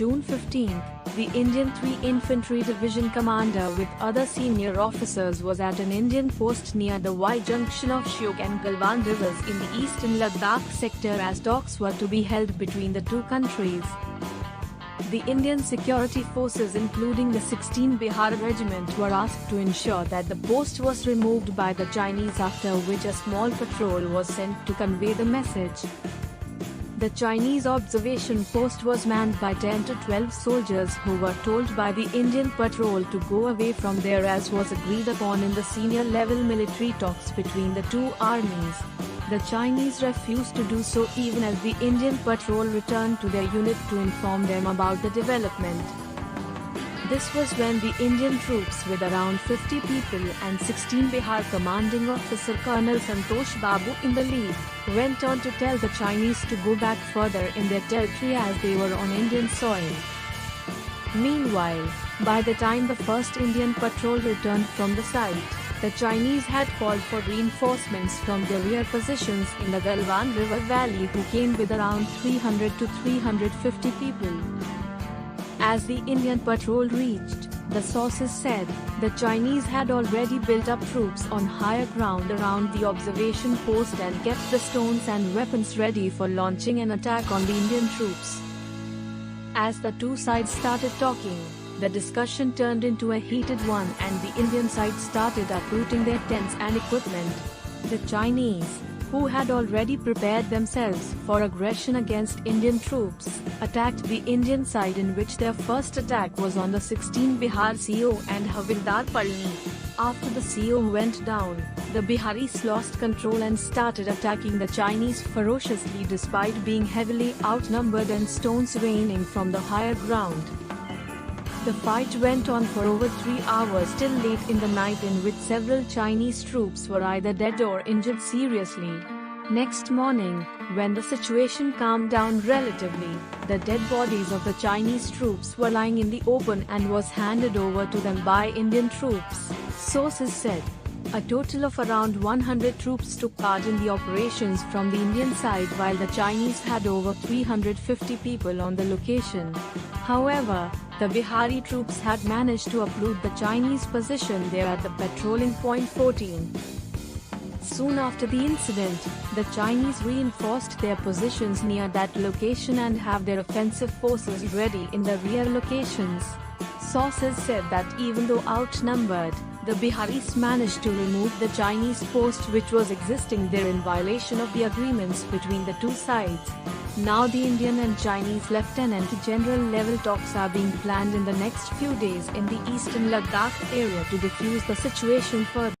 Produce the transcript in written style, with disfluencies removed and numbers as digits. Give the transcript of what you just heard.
June 15, the Indian 3 Infantry Division commander with other senior officers was at an Indian post near the Y junction of Shyok and Galwan rivers in the eastern Ladakh sector as talks were to be held between the two countries. The Indian security forces including the 16th Bihar Regiment were asked to ensure that the post was removed by the Chinese, after which a small patrol was sent to convey the message. The Chinese observation post was manned by 10 to 12 soldiers who were told by the Indian patrol to go away from there, as was agreed upon in the senior level military talks between the two armies. The Chinese refused to do so even as the Indian patrol returned to their unit to inform them about the development. This was when the Indian troops, with around 50 people and 16 Bihar commanding officer Colonel Santosh Babu in the lead, went on to tell the Chinese to go back further in their territory as they were on Indian soil. Meanwhile, by the time the first Indian patrol returned from the site, the Chinese had called for reinforcements from their rear positions in the Galwan River Valley, who came with around 300 to 350 people. As the Indian patrol reached, the sources said, the Chinese had already built up troops on higher ground around the observation post and kept the stones and weapons ready for launching an attack on the Indian troops. As the two sides started talking, the discussion turned into a heated one and the Indian side started uprooting their tents and equipment. The Chinese, who had already prepared themselves for aggression against Indian troops, attacked the Indian side, in which their first attack was on the 16th Bihar CO and Havildar Palni. After the CO went down, the Biharis lost control and started attacking the Chinese ferociously despite being heavily outnumbered and stones raining from the higher ground. The fight went on for over 3 hours till late in the night, in which several Chinese troops were either dead or injured seriously. Next morning, when the situation calmed down relatively, the dead bodies of the Chinese troops were lying in the open and was handed over to them by Indian troops, sources said. A total of around 100 troops took part in the operations from the Indian side, while the Chinese had over 350 people on the location. However, the Bihari troops had managed to uproot the Chinese position there at the patrolling point 14. Soon after the incident, the Chinese reinforced their positions near that location and have their offensive forces ready in the rear locations. Sources said that even though outnumbered, the Biharis managed to remove the Chinese post which was existing there in violation of the agreements between the two sides. Now the Indian and Chinese Lieutenant General level talks are being planned in the next few days in the eastern Ladakh area to defuse the situation further.